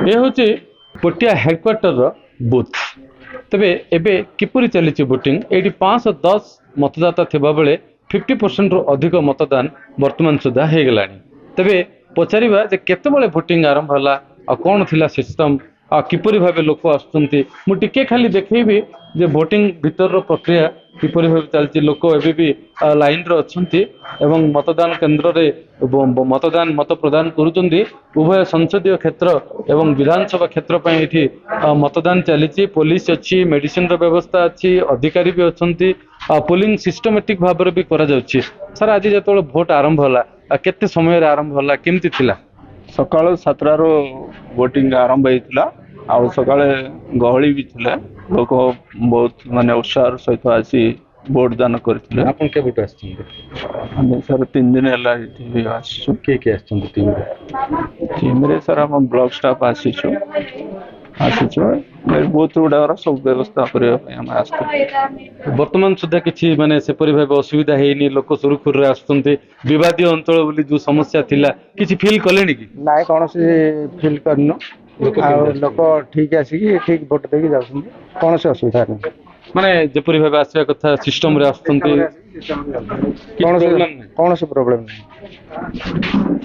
ये हूँ पटिया हेडक्वार्टर बुथ तेबे एबे किपरि चली भोटिंग ये 510 मतदाता थिबा बेले 50% रु अधिक मतदान वर्तमान सुधा हो गला तेबे पचारिबा जे केतेबेले भोटिंग आरंभ होला आ कोन थिला सिस्टम आ किपरि भाबे लोक आसुचंती मु टिके खाली देखैबी जे भोटिंग भीतर प्रक्रिया किपरि भाबे चलती लोक एबे भी लाइन रो अछंती एवं मतदान केंद्र रे मतदान मत प्रदान करूचंती उभय संसदीय क्षेत्र एवं विधानसभा क्षेत्र पय एठी मतदान चलीची पुलिस अच्छी मेडिसिन रो व्यवस्था अच्छी अधिकारी भी अछंती पोलिंग सिस्टमेटिक भाबरे भी करा जाउची सर आज जतोळ भोट आरंभ होला केते समय रे आरंभ होला केमती थिला सकाळ 7 रो वोटिंग आरंभ होइतिला आ सकाळे गहळी भी थिले लोक बहुत माने उत्साह सहित आसी वोट दान करथिले आपन के वोट आछथि हम सर 3 दिन हला इठी आछू के आछथि टीम रे सर हम ब्लॉक स्टाफ आछीछु मेरे बहुत गुड़ा सब व्यवस्था वर्तमान सुधा किसी माने से परि भाबे असुविधा हेनी लोक सुरखुर रे आसुंते विवादीय अंचल बोली जो समस्या थिला किसी फील कलेनी कि नाय कोन से फील करनो लोक ठीक आसी ठीक वोट देके जाउछन कोन से असुविधा नै माने जेपरि भाबे आसीया कथा सिस्टम रे आसुंते कोन से प्रॉब्लम नै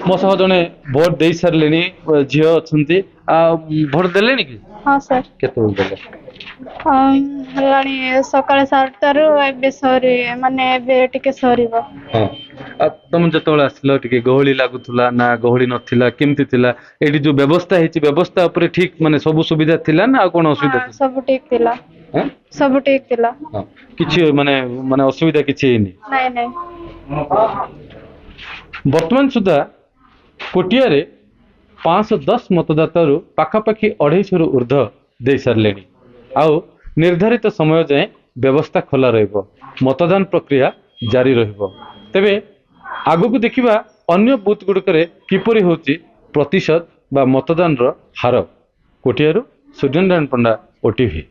मो सह जने वोट देई सरलेनी झियो अछंती आ वोट देलेनी कि हां सर केते बोल देले हलाणी सकाळ 7 रु एबे सरी माने एबे टिके सरीबो हां आ तुम जतोळ आसलो टिके गहळी लागुथुला ना गहळी नथिला केमती थिला एडी जो व्यवस्था हेची व्यवस्था ऊपर ठीक माने सब सुविधा थिला ना कोन असुविधा सब ठीक थिला हां सब ठीक थिला हां किछि माने माने असुविधा किछि हेनी नहीं नहीं वर्तमान सुधा कोटिया रे 510 मतदाता रु पाखापाखि 250 रु ऊर्ध्व दे सारलेनी आउ निर्धारित समय जाए व्यवस्था खोला रहिबो मतदान प्रक्रिया जारी रहिबो तेबे आगु को देखिबा अन्य बूथ गुडकरे किपरि होची प्रतिशत बा मतदान रो हार कोटिया रु सुजन पंडा ओटीवी।